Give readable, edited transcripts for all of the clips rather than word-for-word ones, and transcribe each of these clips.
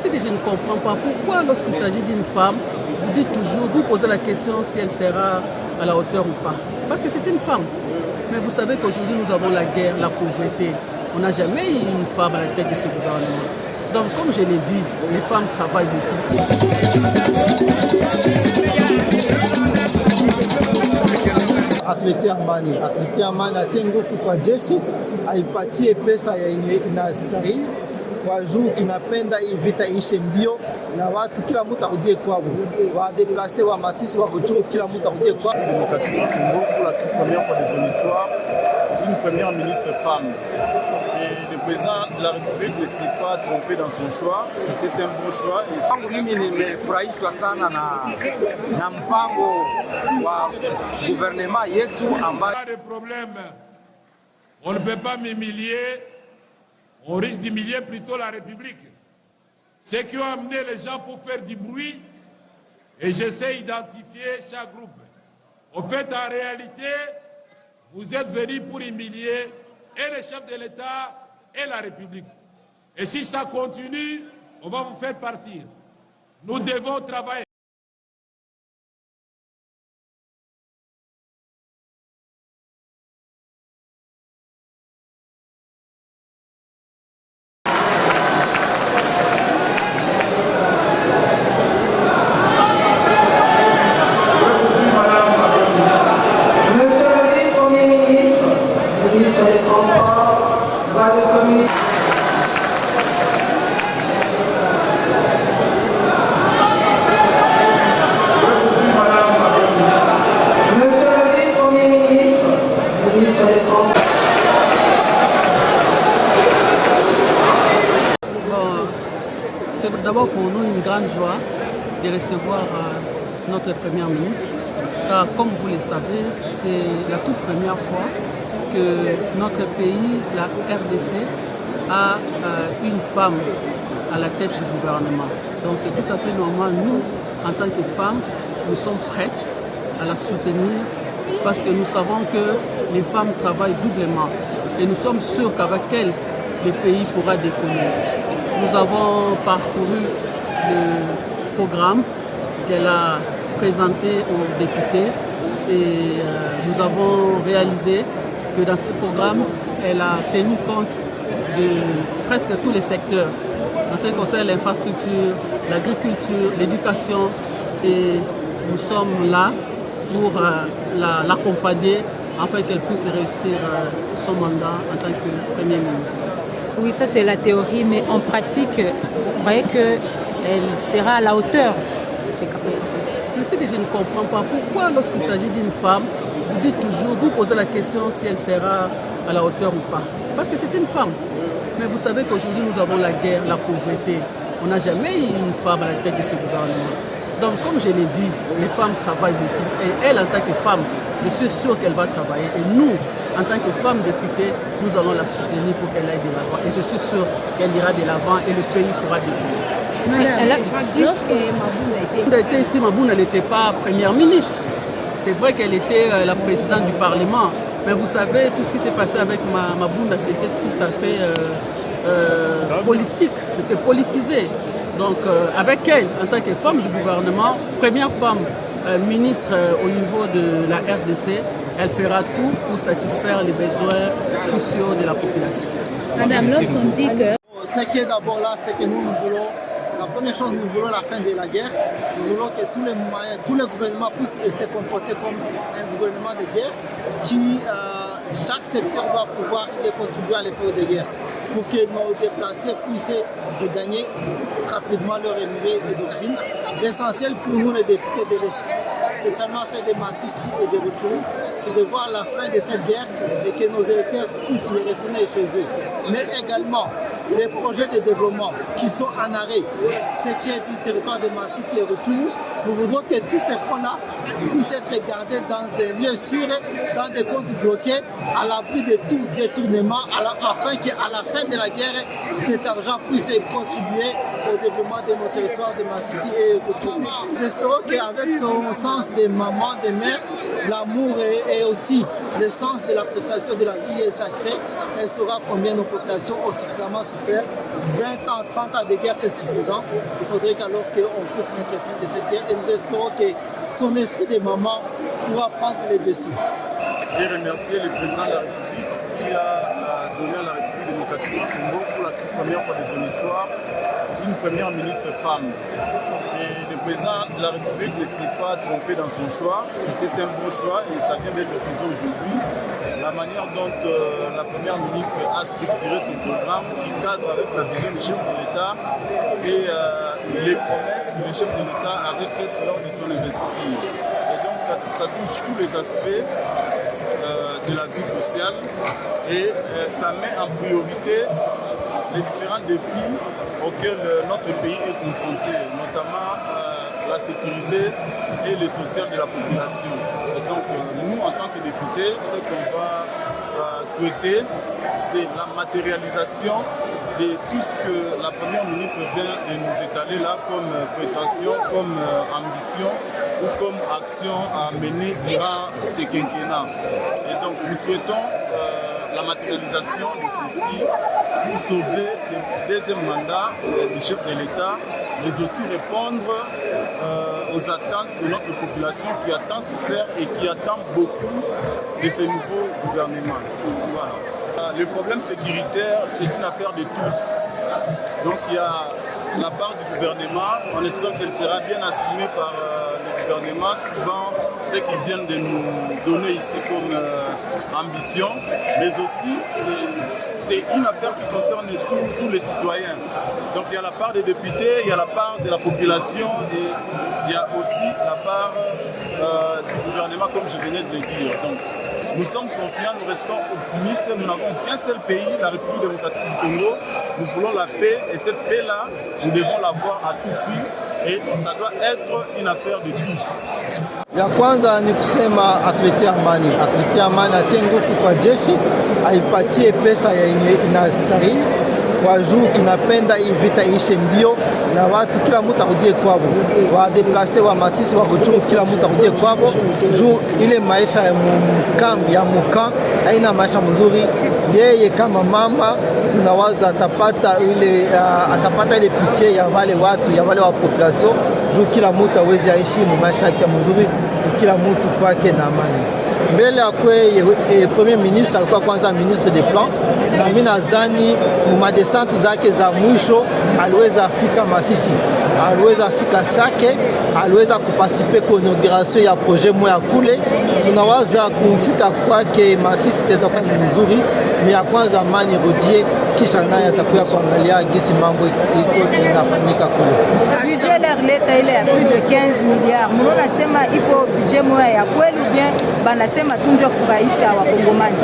ce que je ne comprends pas, pourquoi lorsqu'il s'agit d'une femme, vous dites toujours, vous posez la question si elle sera à la hauteur ou pas. Parce que c'est une femme. Mais vous savez qu'aujourd'hui nous avons la guerre, la pauvreté. On n'a jamais eu une femme à la tête de ce gouvernement. Donc comme je l'ai dit, les femmes travaillent beaucoup. Atuletea amani atie nguvu kwa jeshi, aipatie pesa yenye inastahili kwa juu. Tunapenda hii vita iishe mbio na watu, kila mtu arudie kwao, wadeplace wa Masisi wa Ruchuru, kila mtu arudie kwao. Pour la toute première fois de son histoire, une première ministre femme. Et le président de la République ne s'est pas trompé dans son choix, c'était un bon choix. Mimi nimefurahishwa sana na mpango wa gouvernement yetu ambayo pas de problème. On ne peut pas m'humilier, on risque d'humilier plutôt la République. Ceux qui ont amené les gens pour faire du bruit, et j'essaie d'identifier chaque groupe. En fait, en réalité, vous êtes venus pour humilier et le chef de l'État et la République. Et si ça continue, on va vous faire partir. Nous devons travailler. C'est d'abord pour nous une grande joie de recevoir notre Première ministre, car comme vous le savez, c'est la toute première fois que notre pays, la RDC, a une femme à la tête du gouvernement. Donc c'est tout à fait normal, nous, en tant que femmes, nous sommes prêtes à la soutenir parce que nous savons que les femmes travaillent doublement et nous sommes sûrs qu'avec elles, le pays pourra décoller. Nous avons parcouru le programme qu'elle a présenté aux députés et nous avons réalisé que dans ce programme, elle a tenu compte de presque tous les secteurs. En ce qui concerne l'infrastructure, l'agriculture, l'éducation, et nous sommes là pour l'accompagner afin qu'elle puisse réussir son mandat en tant que Premier ministre. Oui, ça c'est la théorie, mais en pratique, vous croyez qu'elle sera à la hauteur de ses capacités? Mais ce que je ne comprends pas, pourquoi lorsqu'il s'agit d'une femme, vous dites toujours, vous posez la question si elle sera à la hauteur ou pas. Parce que c'est une femme. Mais vous savez qu'aujourd'hui nous avons la guerre, la pauvreté. On n'a jamais eu une femme à la tête de ce gouvernement. Donc comme je l'ai dit, les femmes travaillent beaucoup. Et elle, en tant que femme, je suis sûr qu'elle va travailler. Et nous, en tant que femme députée, nous allons la soutenir pour qu'elle aille de l'avant. Et je suis sûr qu'elle ira de l'avant et le pays pourra décoller. Lorsque était ici, Mabouna n'était pas première ministre. C'est vrai qu'elle était la présidente du Parlement. Mais vous savez, tout ce qui s'est passé avec Mabouna, c'était tout à fait politique. C'était politisé. Donc avec elle, en tant que femme du gouvernement, première femme ministre au niveau de la RDC, elle fera tout pour satisfaire les besoins cruciaux de la population. Madame, lorsqu'on dit que... Ce qui est d'abord là, c'est que nous voulons, la première chose, nous voulons la fin de la guerre. Nous voulons que tous les moyens, tous les gouvernements puissent se comporter comme un gouvernement de guerre qui, chaque secteur va pouvoir contribuer à l'effort de guerre pour que nos déplacés puissent regagner rapidement leur émigrer de doctrine. L'essentiel pour nous, les députés de l'Est, spécialement ceux de Masisi et de Rutshuru, c'est de voir la fin de cette guerre et que nos électeurs puissent y retourner chez eux. Mais également, les projets de développement qui sont en arrêt, ce qui est du territoire de Masisi et Rutshuru, nous voudrons que tous ces fonds-là puissent être gardés dans des lieux sûrs, dans des comptes bloqués, à l'abri de tout détournement, afin qu'à la fin de la guerre, cet argent puisse contribuer au développement de nos territoires de Masisi et Rutshuru. Nous espérons qu'avec son sens de maman, de mère, l'amour et aussi le sens de l'appréciation de la vie est sacrée, elle saura combien nos populations ont suffisamment souffert 20 ans, 30 ans de guerre, c'est suffisant. Il faudrait qu'alors qu'on puisse mettre fin à cette guerre et nous espérons que son esprit de maman pourra prendre les dessus. Et remercier le président de la République qui a donné à la République démocratique du Congo pour la toute première fois de son histoire une première ministre femme. Et le président de la République ne s'est pas trompé dans son choix. C'était un bon choix et ça vient d'être refusé aujourd'hui. La manière dont la première ministre a structuré son programme qui cadre avec la vision du chef de l'État et les promesses que le chef de l'État avait faites lors de son investiture. Et donc ça touche tous les aspects de la vie sociale et ça met en priorité les différents défis auxquels notre pays est confronté, notamment la sécurité et le social de la population. Et donc nous, en tant que députés, ce qu'on va souhaiter, c'est la matérialisation de tout ce que la première ministre vient de nous étaler là comme prétention, comme ambition ou comme action à mener durant ce quinquennat. Et donc nous souhaitons la matérialisation de ceci pour sauver le deuxième mandat du chef de l'État, mais aussi répondre aux attentes de notre population qui attend ce faire et qui attend beaucoup de ce nouveau gouvernement. Voilà. Le problème sécuritaire, c'est une affaire de tous. Donc il y a la part du gouvernement, on espère qu'elle sera bien assumée par le gouvernement, suivant ce qu'ils viennent de nous donner ici comme ambition, mais aussi c'est une affaire qui concerne tous les citoyens. Donc il y a la part des députés, il y a la part de la population et il y a aussi la part du gouvernement, comme je venais de le dire. Donc, nous sommes confiants, nous restons optimistes, nous n'avons qu'un seul pays, la République démocratique du Congo. Nous voulons la paix et cette paix-là, nous devons l'avoir à tout prix et ça doit être une affaire de tous. Ya kwanza ni kusema atuletee amani, atie nguvu kwa jeshi, aipatie pesa yenye inastahili kwa juu tunapenda hii vita iishe mbio na watu kila mtu arudie kwao, wadeplase wa Masisi wa Ruchuru kila mtu arudie kwao juu ile maisha ya mkambi ya mukambi haina maisha mzuri. Yeye kama mama tunawaza atapata ile pitie ya wale watu ya wale wa population juu kila mtu aweze aishi maisha yake mzuri, kila mtu kwake na amani. Mbele akwe premier ministre alikuwa kwanza ministre des plans, na mimi nadhani mumadesante zake za mwisho aliweza afika Masisi, aliweza afika Sake, aliweza kuparticipe kwa inauguration ya projet moya kule. Tunawaza kufika kwake Masisi teza kwa nzuri, mais ya kwanza amani rudie, kisha naye atakuya kuangalia gisi mambo iko inafanyika kule. Budget la leta ile ya plus de 15 milliards. Mnaona sema iko budget moya ya kweli bien banasema tunjo kufurahisha wakongomani.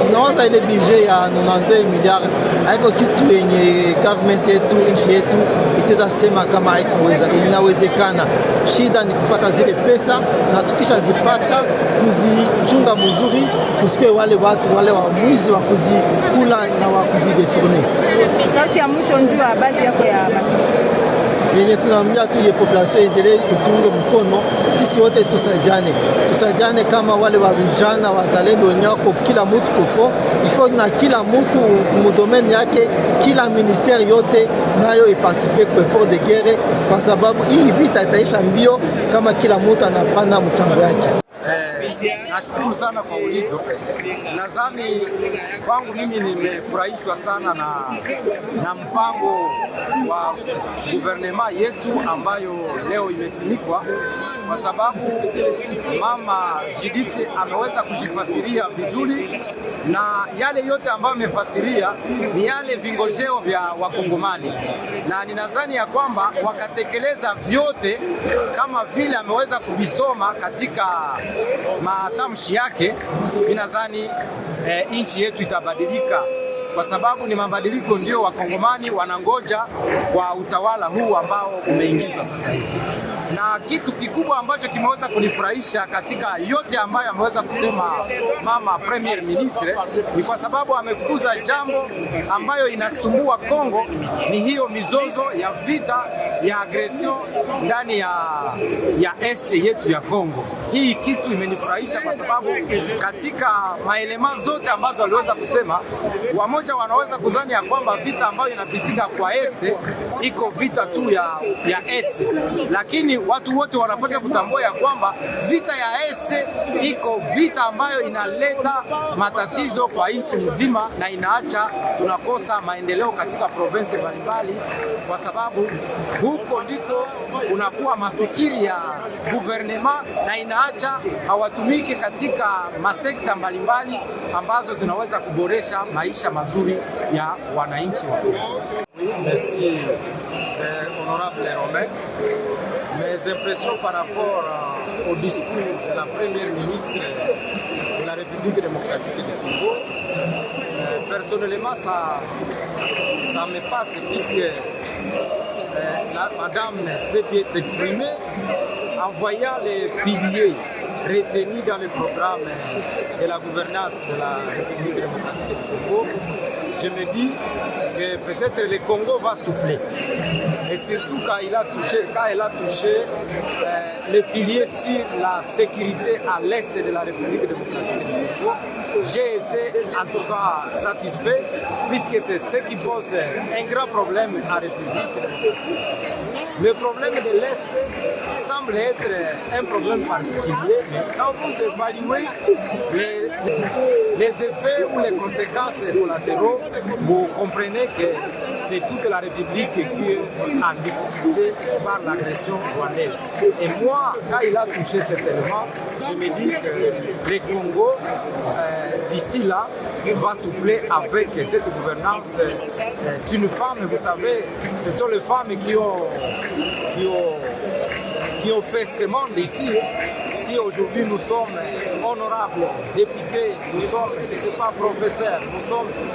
Tunawaza ile budget ya 92 milliards haiko kitu yenye government yetu nchi yetu itaweza sema kama haitaweza. Inawezekana. Shida ni kupata zile pesa na tukisha zipata kuzichunga mzuri, kusikie wale watu wale wa mwizi wa kuzikula na wa kuzidetourner. Sauti ya mwisho njoo habari yako ya Masisi. Yenye tunaambia tu ye population endelee itunge mkono, sisi wote tusaidiane kama wale wa vijana wazalendo wenye wako kila mtu kufo ifo na kila mtu mudomeni yake, kila ministeri yote nayo iparticipe kwa effort de guerre, kwa sababu hii vita itaisha mbio kama kila mtu anapanda mchango yake. Nashukuru sana kwa ulizo. Nadhani kwangu mimi nimefurahishwa sana na mpango wa guvernema yetu ambayo leo imesimikwa, kwa sababu mama Judith ameweza kujifasiria vizuri, na yale yote ambayo amefasiria ni yale vingojeo vya wakongomani, na ninadhani ya kwamba wakatekeleza vyote kama vile ameweza kuvisoma katika matamshi yake. Ninadhani nchi yetu itabadilika, kwa sababu ni mabadiliko ndio wakongomani wanangoja kwa utawala huu ambao umeingizwa sasa hivi. Na kitu kikubwa ambacho kimeweza kunifurahisha katika yote ambayo ameweza kusema mama Premier Ministre ni kwa sababu amekuza jambo ambayo inasumbua Kongo, ni hiyo mizozo ya vita ya agression ndani ya este yetu ya Kongo. Hii kitu imenifurahisha kwa sababu katika maelema zote ambazo aliweza kusema, wamoja wamoja wanaweza kuzani ya kwamba vita ambayo inapitika kwa este iko vita tu ya este, lakini watu wote wanapata kutambua ya kwamba vita ya este iko vita ambayo inaleta matatizo kwa nchi mzima na inaacha tunakosa maendeleo katika province mbalimbali, kwa sababu huko ndiko kunakuwa mafikiri ya guvernema na inaacha hawatumiki katika masekta mbalimbali ambazo zinaweza kuboresha maisha mazuri ya wananchi wa Kongo. Merci, c'est honorable Romain. Mes impressions par rapport au discours de la première ministre de la République démocratique du Congo, personnellement, ça m'épate puisque la madame s'est bien exprimée en voyant les piliers retenus dans le programme de la gouvernance de la République démocratique du Congo. Je me dis que peut-être le Congo va souffler. Et surtout quand elle a touché les piliers sur la sécurité à l'est de la République démocratique du Congo, j'ai été en tout cas satisfait puisque c'est ce qui pose un grand problème à la République démocratique. Le problème de l'Est semble être un problème particulier, mais quand vous évaluez les effets ou les conséquences collatéraux, vous comprenez que c'est toute la République qui est en difficulté par l'agression rwandaise. Et moi, quand il a touché cet élément, je me dis que le Congo, d'ici là, va souffler avec cette gouvernance d'une femme. Vous savez, ce sont les femmes qui ont fait ce monde ici. Si aujourd'hui nous sommes honorables députés, nous sommes, je ne sais pas, professeurs,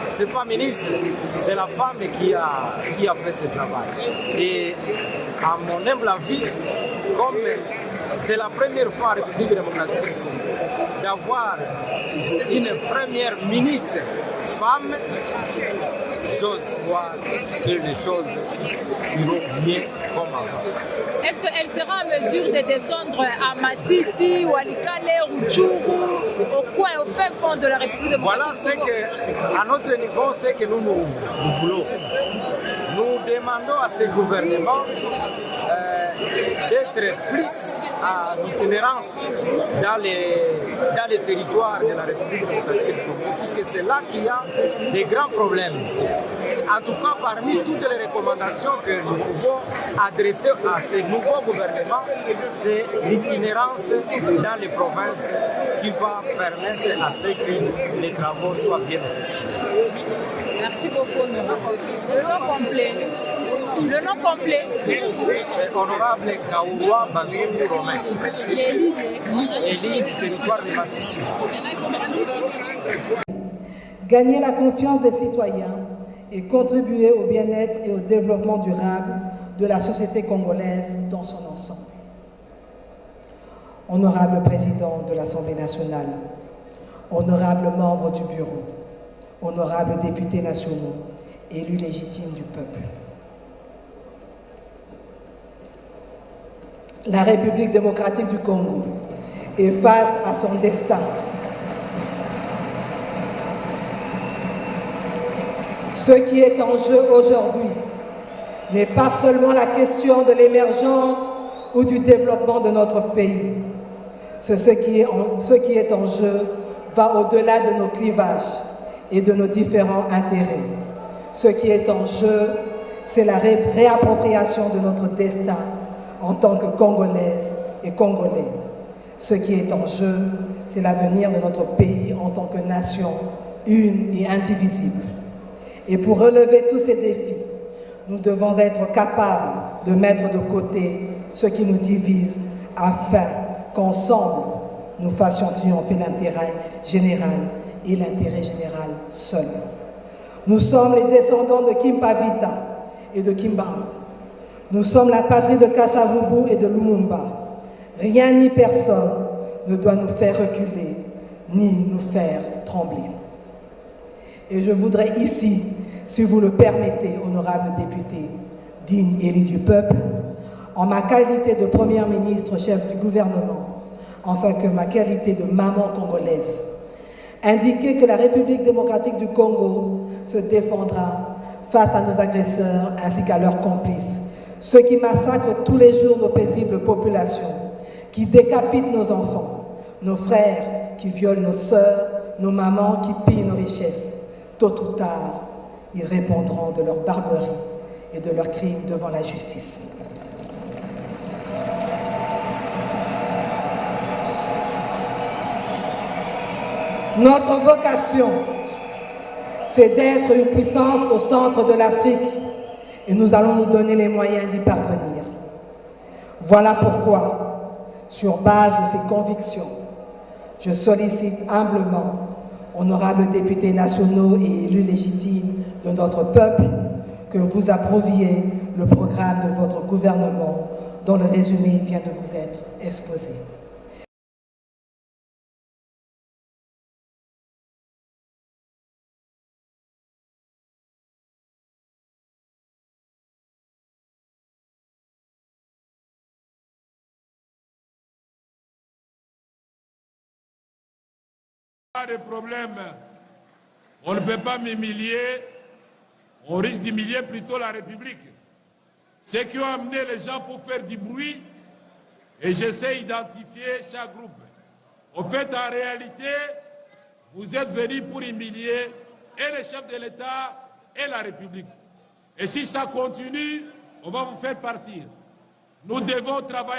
c'est pas ministre, c'est la femme qui a fait ce travail. Et à mon humble avis, comme c'est la première fois en République démocratique d'avoir une première ministre femme, j'ose voir que les choses iront mieux comme avant. Est-ce qu'elle sera en mesure de descendre à Massissi, ou à Likale, ou Tchourou, au coin, au fin fond de la République démocratique? Voilà ce que, à notre niveau, c'est que nous voulons. Nous demandons à ce gouvernement d'être plus à l'itinérance dans les territoires de la République démocratique du Congo, puisque c'est là qu'il y a des grands problèmes. En tout cas, parmi toutes les recommandations que nous pouvons adresser à ce nouveau gouvernement, c'est l'itinérance dans les provinces qui va permettre à ce que les travaux soient bien effectués. Merci beaucoup, le nom complet. Le nom complet. C'est honorable Kaoua Bazoum Romain. Élu du territoire de Massissi. Gagner la confiance des citoyens et contribuer au bien-être et au développement durable de la société congolaise dans son ensemble. Honorable président de l'Assemblée nationale, honorable membre du bureau, honorables députés nationaux, élus légitimes du peuple. La République démocratique du Congo est face à son destin. Ce qui est en jeu aujourd'hui n'est pas seulement la question de l'émergence ou du développement de notre pays. Ce qui est en jeu va au-delà de nos clivages et de nos différents intérêts. Ce qui est en jeu, c'est la réappropriation de notre destin en tant que Congolaises et Congolais. Ce qui est en jeu, c'est l'avenir de notre pays en tant que nation une et indivisible. Et pour relever tous ces défis, nous devons être capables de mettre de côté ce qui nous divise afin qu'ensemble, nous fassions triompher l'intérêt général et l'intérêt général seul. Nous sommes les descendants de Kimpavita et de Kimbangu. Nous sommes la patrie de Kasavubu et de Lumumba. Rien ni personne ne doit nous faire reculer, ni nous faire trembler. Et je voudrais ici, si vous le permettez, honorables députés, dignes élus du peuple, en ma qualité de première ministre, chef du gouvernement, ainsi que ma qualité de maman congolaise, indiquer que la République démocratique du Congo se défendra face à nos agresseurs ainsi qu'à leurs complices, ceux qui massacrent tous les jours nos paisibles populations, qui décapitent nos enfants, nos frères, qui violent nos sœurs, nos mamans, qui pillent nos richesses. Tôt ou tard, ils répondront de leur barbarie et de leurs crimes devant la justice. Notre vocation, c'est d'être une puissance au centre de l'Afrique et nous allons nous donner les moyens d'y parvenir. Voilà pourquoi, sur base de ces convictions, je sollicite humblement, honorables députés nationaux et élus légitimes de notre peuple, que vous approuviez le programme de votre gouvernement dont le résumé vient de vous être exposé. Pas de problème. On ne peut pas m'humilier. On risque d'humilier plutôt la République. Ceux qui ont amené les gens pour faire du bruit, et j'essaie d'identifier chaque groupe. En fait, en réalité, vous êtes venus pour humilier et le chef de l'État et la République. Et si ça continue, on va vous faire partir. Nous devons travailler.